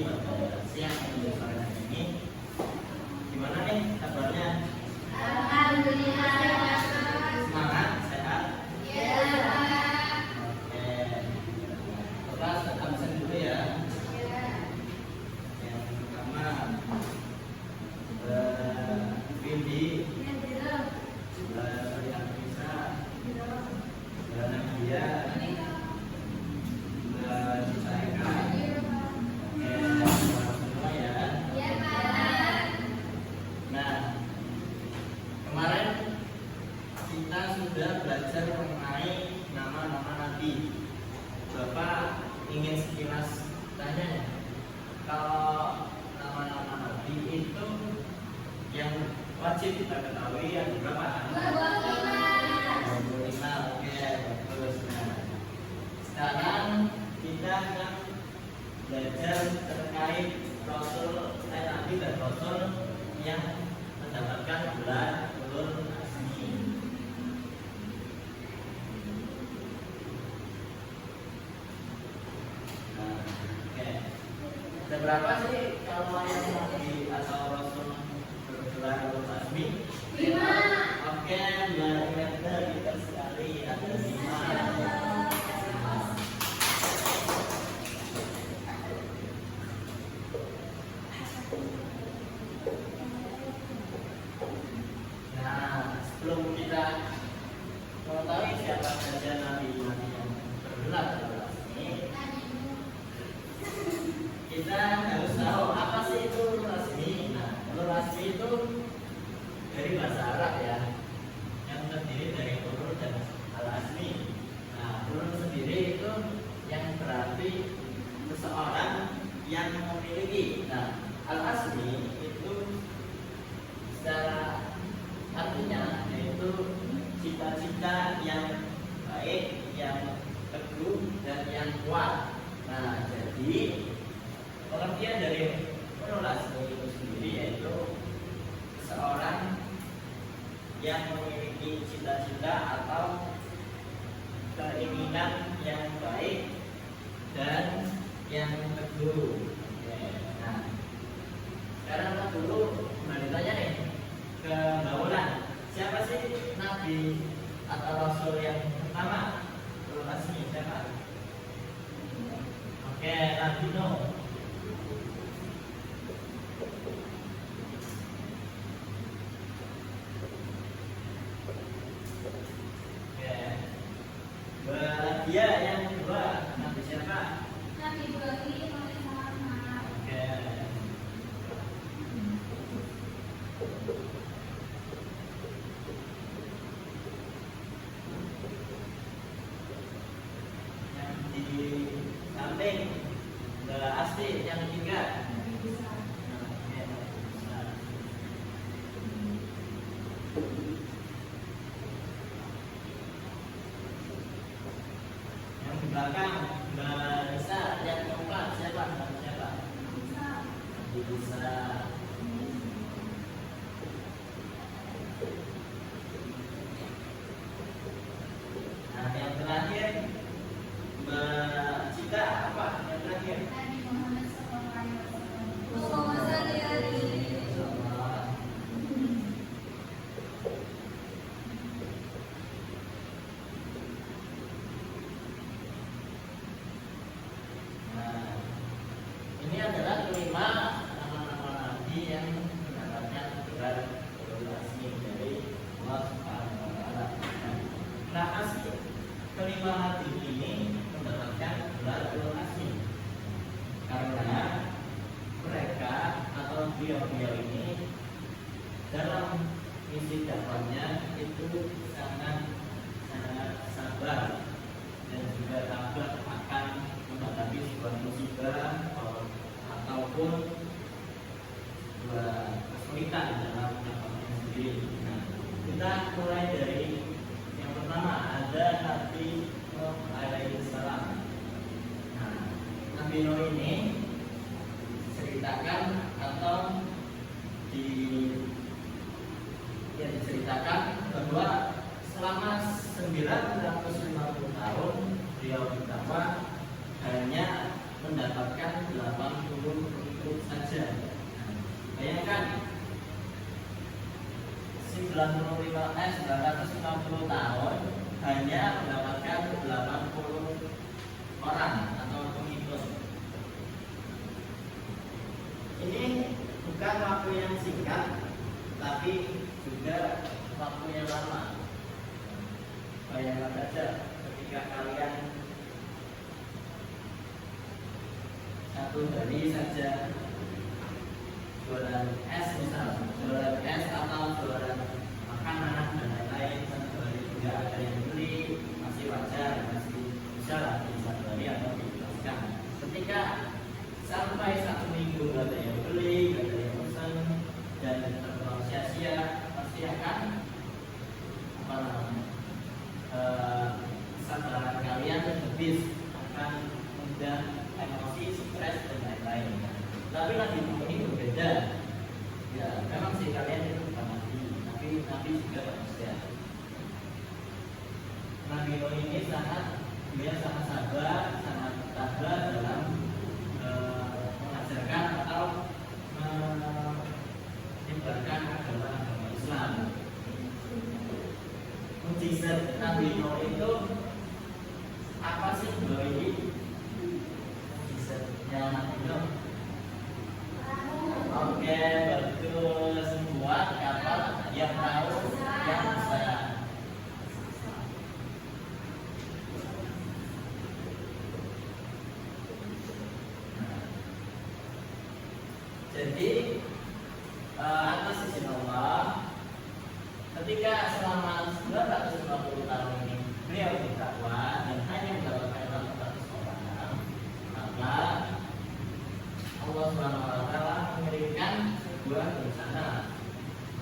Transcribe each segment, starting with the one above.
pada siang atau sore hari ini. Gimana nih kabarnya? Alhamdulillah. Semangat, sehat? Ya. Oke. Kelas absen dulu ya. Yang pertama, Windy, Bisa, Nadia, Eka. Oke, semua ya. Nah, kemarin kita sudah belajar mengenai nama-nama nabi. Bapak ingin sekilas tanya ya, kalau nama-nama nabi itu yang wajib kita ketahui yang berapa? 25. Oke, bagus. Nah, sekarang kita akan belajar terkait nabi dan rasul yang mendapatkan gelar ulul azmi. Nah, oke. Ada berapa sih kalau yang nabi atau rasul bergelar ulul azmi? 5. Oke, luar biasa, kita sekali ada 5. Sebelum kita mengetahui siapa saja nabi-nabi yang bergelar ulul azmi, kita harus tahu apa sih itu ulul azmi. Nah, ulul azmi itu dari bahasa Arab ya, yang terdiri dari ulul dan al-azmi. Nah, ulul sendiri itu yang berarti seseorang yang memiliki. Nah, al-azmi itu secara artinya yaitu cita-cita yang baik, yang teguh dan yang kuat. Nah, jadi pengertian dari ulul azmi itu sendiri yaitu seorang yang memiliki cita-cita atau keinginan yang baik dan yang teguh. Oke. Nah, sekarang kita dulu kembali tanya nih ke Mbak Wulan, siapa sih nabi atau rasul yang pertama ulul azmi? Siapa? Oke, Nabi Nuh. Dia yang kedua, nabi siapa? Nabi Ibrahim alaihissalam. Oke. Yang di samping Mbak Asti yang ketiga. Oke, bisa. Yang di belakang Mbak Nisa yang keempat siapa? Siapa? Bisa. Nah, yang terakhir Mbak Cita apa? Yang terakhir? Nabi Muhammad sallallahu alaihi wasallam. Nah, ini adalah kelima nama-nama nabi yang mendapatkan gelar ulul azmi dari Allah Subhanahu wa Ta'ala. Kenapa sih kelima nabi ini mendapatkan gelar ulul azmi? Karena mereka atau beliau-beliau ini dalam misi dakwahnya itu sangat sabar dan juga tabah akan menghadapi sebuah musibah ataupun sebuah kesulitan dalam dakwahnya sendiri. Nah, kita mulai dari yang pertama, ada Nabi Nuh alaihissalam. Nah, Nabi Nuh ini diceritakan atau diceritakan bahwa selama 950 tahun beliau berdakwah hanya mendapatkan mendapatkan 80 pengikut saja. Nah, bayangkan 950 tahun hanya mendapatkan 80 orang atau pengikut. Ini bukan waktu yang singkat, tapi juga waktu yang lama. Bayangkan saja ketika kalian satu hari saja jualan es, misal jualan es atau jualan makanan dan lain-lain, satu hari tidak ada yang beli, masih wajar, masih bisa lah di satu hari atau dijelaskan. Ketika sampai 1 minggu nggak ada yang beli, nggak ada yang pesan, dan terlalu sia-sia, pasti akan apa namanya, kesadaran kalian habis, akan mudah emosi, stres dan lain-lain. Tapi Nabi Nuh ini berbeda. Ya, memang sih kalian itu bukan Nabi juga manusia. Nabi Nuh ini dia sangat sabar, sangat tabah dalam mengajarkan atau menyebarkan agama Islam. Mujizat Nabi Nuh itu apa sih, Bro? Ini mujizatnya Nabi Nuh. Oke, betul, semua kapal yang tahu yang besar. Jadi atas izin Allah, ketika selama 950 tahun ini beliau berdakwah dan hanya mendapatkan 800 orang, maka Allah SWT mengirimkan sebuah bencana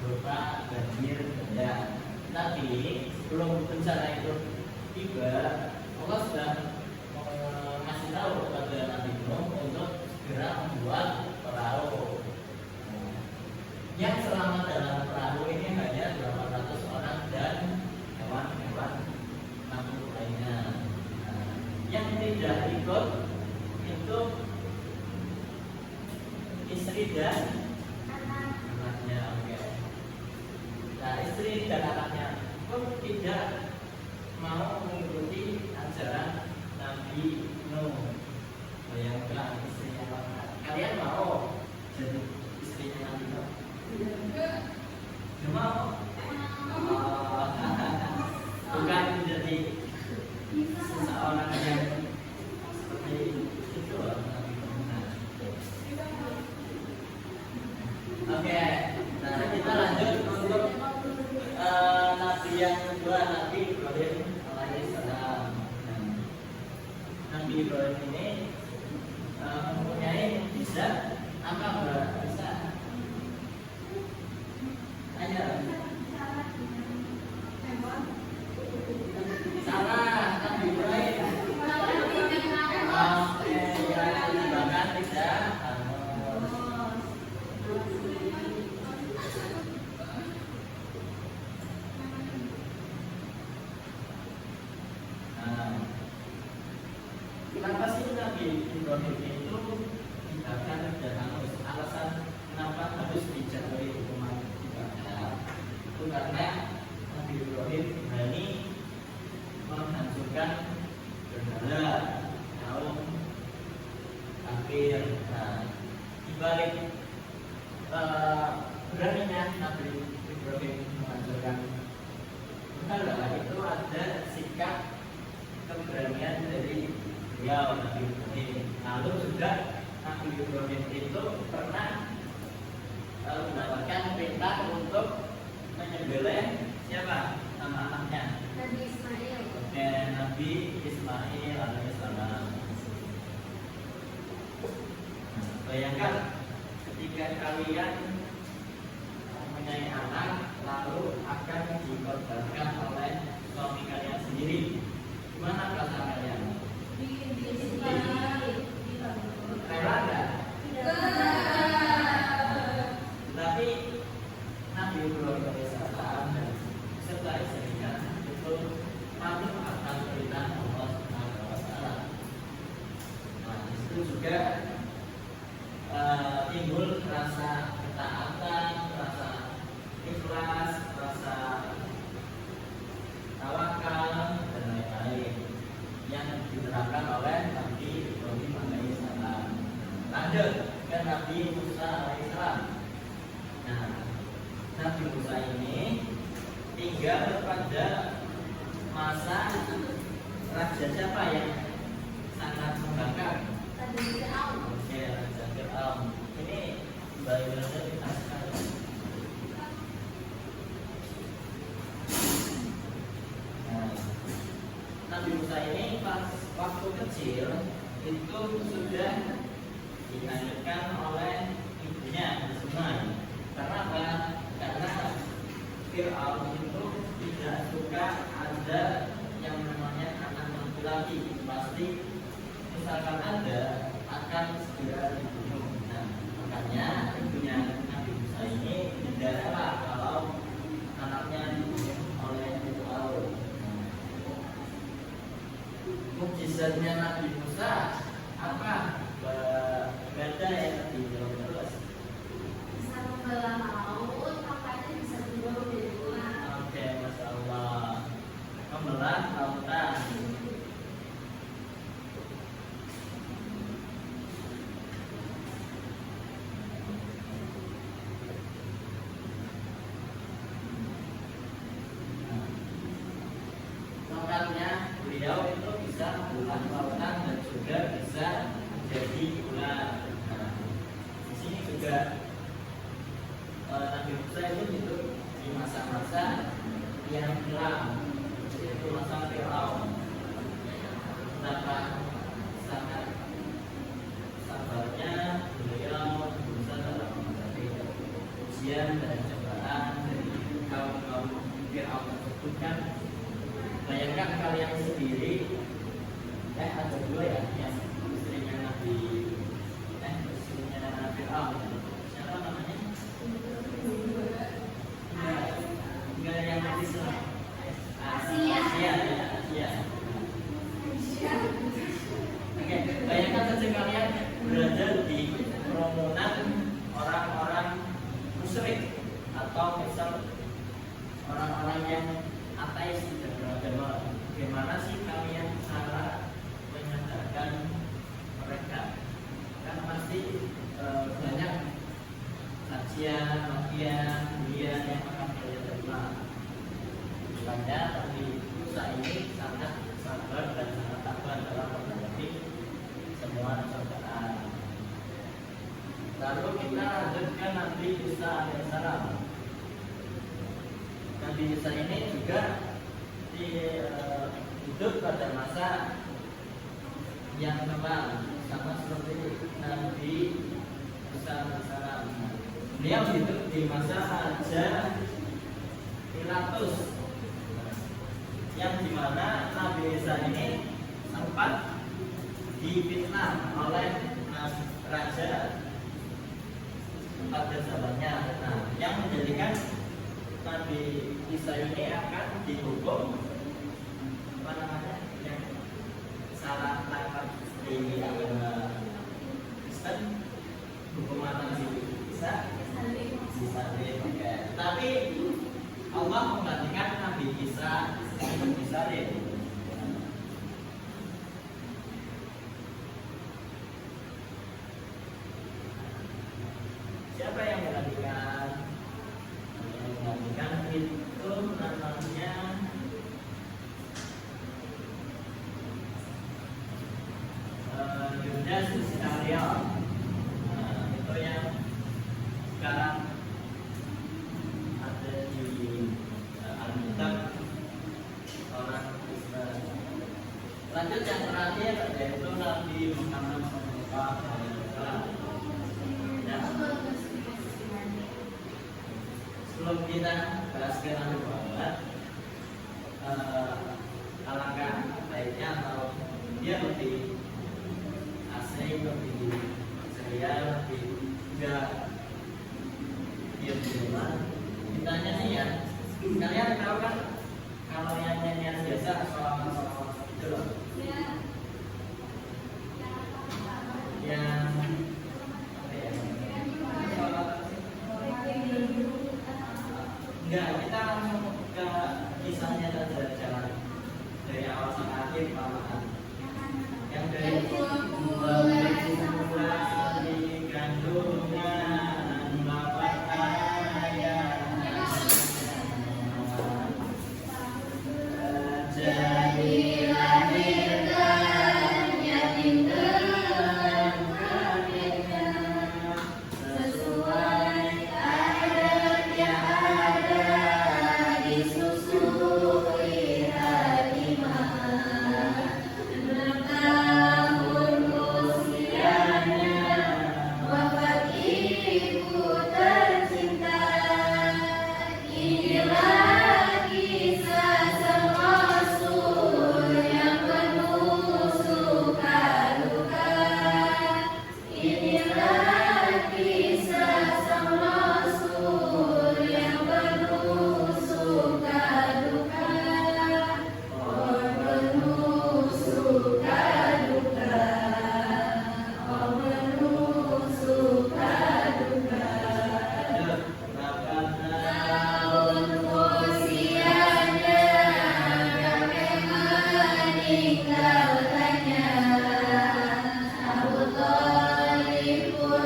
berupa banjir bandang. Tapi sebelum bencana itu tiba, Allah sudah mengasih tahu kepada Nabi Nuh untuk segera membuat perahu. Yang selamat dalam perahu ini hanya 800 orang dan hewan-hewan makhluk lainnya. Yang tidak ikut itu istri dan anaknya. Oke. Nah, istri dan anaknya pun tidak mau mengikuti ajaran Nabi Nuh. Bayangkan istrinya Muhammad. Kalian mau jadi istrinya Nabi Nuh? Tidak mau. Bukan menjadi seseorang yang seperti itu. Oke, nah kita lanjut untuk Nabi yang kedua, Nabi Ibrahim alaihissalam. Nabi Ibrahim ini mempunyai mukjizat apa, Mbak? Bisa? Ayo. Salah, Nabi Ibrahim. Oke, ya, bahkan tidak. Kenapa sih Nabi Ibrahim itu dibakar dan hangus? Alasan kenapa harus dijatuhi hukuman dibakar? Itu karena Nabi Ibrahim berani menghancurkan berhala kaum kafir. Nah, dibalik beraninya Nabi Ibrahim menghancurkan berhala itu ada sikap keberanian dari beliau Nabi Ibrahim. Lalu juga Nabi Ibrahim itu pernah mendapatkan perintah untuk menyembelih siapa nama anaknya? Nabi Ismail. Oke, Nabi Ismail alaihissalam. Bayangkan ketika kalian mempunyai anak lalu akan dikorbankan oleh suami kalian sendiri, gimana perasaan kalian? Rela nggak? Tapi Nabi Ibrahim alaihissalam dan serta istrinya itu patuh akan perintah Allah Subhanahu wa Ta'ala. Nah, itu juga lanjut ke Nabi Musa alaihissalam. Nah, Nabi Musa ini tinggal pada masa raja siapa yang sangat membangkang? Oke, Raja Fir'aun. Ini Bible-nya kita sekali. Nah, Nabi Musa ini pas waktu kecil itu sudah dihanyutkan oleh ibunya Sungai. Karena apa? Karena Fir'aun itu tidak suka ada yang namanya anak laki-laki. Pasti misalkan ada akan segera dibunuh. Nah, makanya ibunya Nabi Musa ini tidak rela kalau anaknya dibunuh oleh Fir'aun. Mukjizatnya Nabi Musa apa? Beda ya tadi terus. Bisa membelah laut, kapalnya bisa dibawa dari luar. Oke, Masya Allah. Membelah lautan. Tongkatnya beliau itu bisa membelah lautan dan juga bisa menjadi ular. Nah, di sini juga Nabi Musa itu hidup di masa-masa yang kelam, yaitu masa Fir'aun. Betapa sangat sabarnya beliau berusaha dalam menghadapi ujian dan cobaan dari kaum Fir'aun tersebut. Kan bayangkan kalian sendiri, ada dua ya, yang istrinya Fir'aun. Siapa namanya? Enggak yang Islam. Asia. Oke, bayangkan saja kalian berada di kerumunan orang-orang musyrik atau misal orang-orang yang ateis tidak beragama. Bagaimana sih kalian cara menyadarkan mereka? Kan pasti banyak kajian, ujian yang akan kalian terima. Makanya Nabi Musa ini sangat sabar dan sangat tabah dalam menghadapi semua cobaan. Lalu kita lanjutkan Nabi Isa alaihissalam. Nabi Isa ini juga hidup pada masa yang kelam, sama seperti Nabi Isa alaihissalam. Beliau hidup di masa Raja Pilatus, yang dimana Nabi Isa ini sempat difitnah oleh raja pada zamannya. Nah, yang menjadikan Nabi Isa ini akan dihukum yang salah tangkap di agama Kristen, hukuman Nabi Isa disalib. Tapi Allah menggantikan Nabi Isa untuk disalib. Siapa yang menggantikan? Yang menggantikan itu namanya Yudas Iskariot. Nah, itu yang sekarang ada di Alkitab orang Kristen. Lanjut yang terakhir yaitu Nabi Muhammad SAW. Ya. Sebelum kita bahas ke Nabi Muhammad, alangkah baiknya atau dia lebih asing, lebih ceria, lebih enggak diam di rumah. Ditanya nih ya, kalian tahu kan kalau yang nyanyian biasa soal itu loh, yang enggak, kita langsung ke kisahnya saja, jalan dari awal sampai akhir malahan. Yang dari 2019 di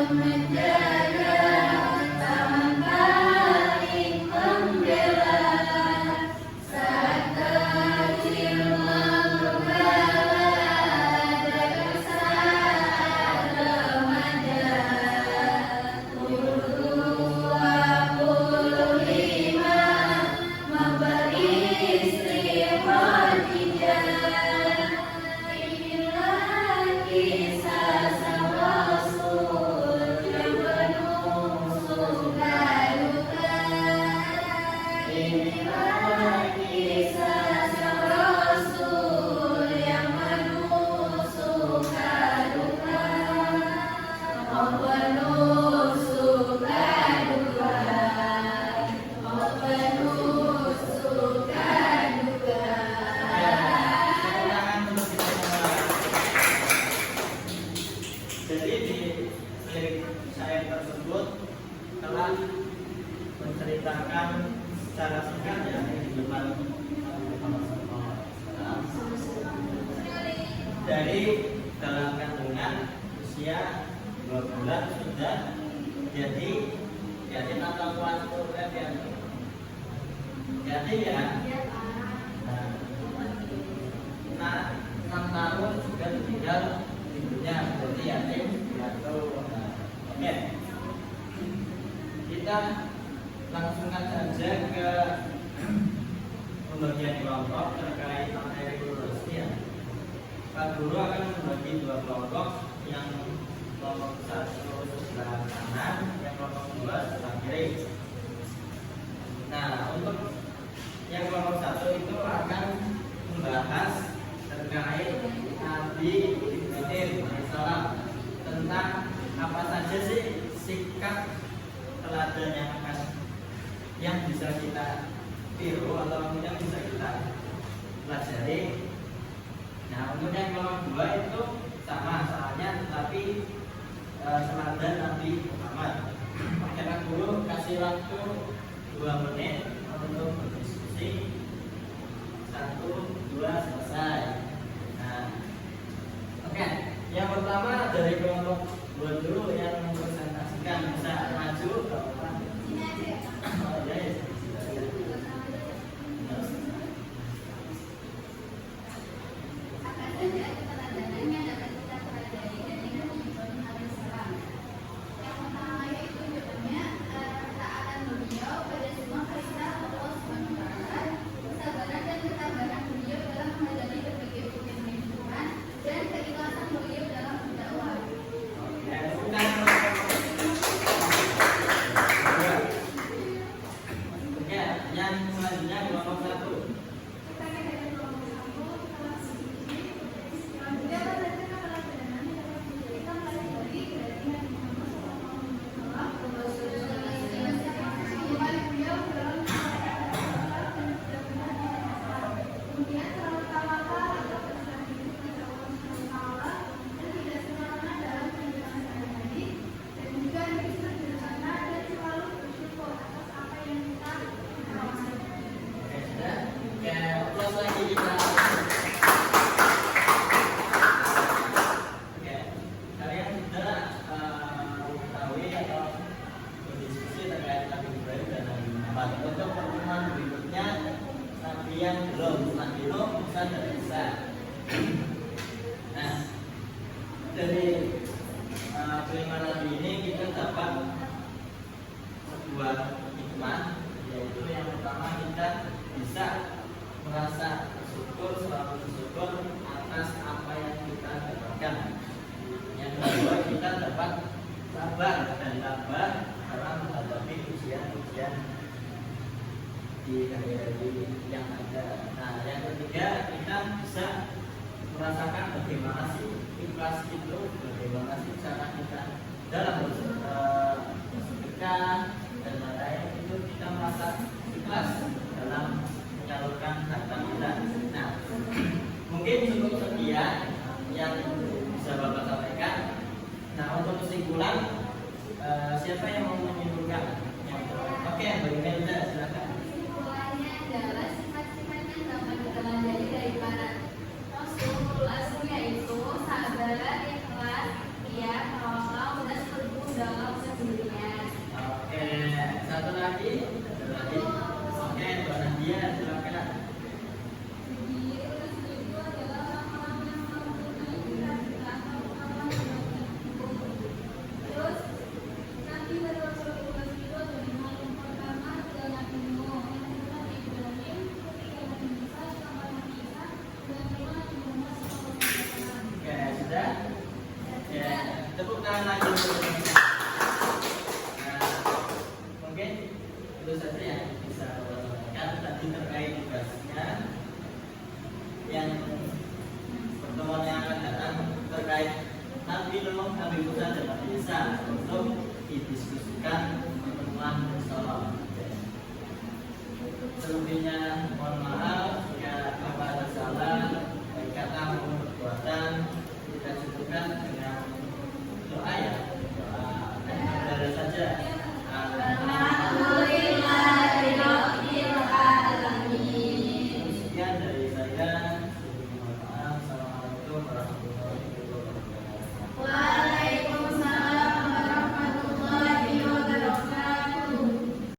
Kemenangan untuk kita semua. Jadi di lirik syair tersebut telah menceritakan secara singkat ya kehidupan Muhammad SAW dari dalam kandungan usia 2 bulan sudah jadi atau kuantum jadi ya. Nah, 6 tahun sudah ditinggal ibunya, jadi yatim piatu. Oke, kita langsungkan saja ke pembagian kelompok terkait materi lulusi ya. Pak Guru akan membagi 2 kelompok, yang kelompok 1 sebelah kanan, yang kelompok 2 sebelah kiri. Nah, untuk yang kelompok 1 itu akan membahas terkait Nabi Ibrahim alaihissalam, tentang apa saja sih sikap teladan yang bisa kita tiru atau yang bisa kita pelajari. Nah, untuk yang kelompok 2 itu sama soalnya, tapi teladan Nabi Muhammad. Maka Pak Guru kasih waktu 2 menit untuk berdiskusi. 1, 2, selesai. Nah, oke. Yang pertama dari kelompok 2 dulu yang mempresentasikan, bisa maju ke depan. Oh, ya, ya. tepuk tangan lagi untuk mereka. Nah, mungkin itu saja yang bisa saya sampaikan tadi terkait tugasnya. Yang pertemuan yang akan datang terkait Nabi Nuh, Nabi Musa dan Nabi Isa untuk didiskusikan pertemuan bersama. Selebihnya mohon maaf jika apa ada salah baik kata maupun perbuatan kita cukupkan dengan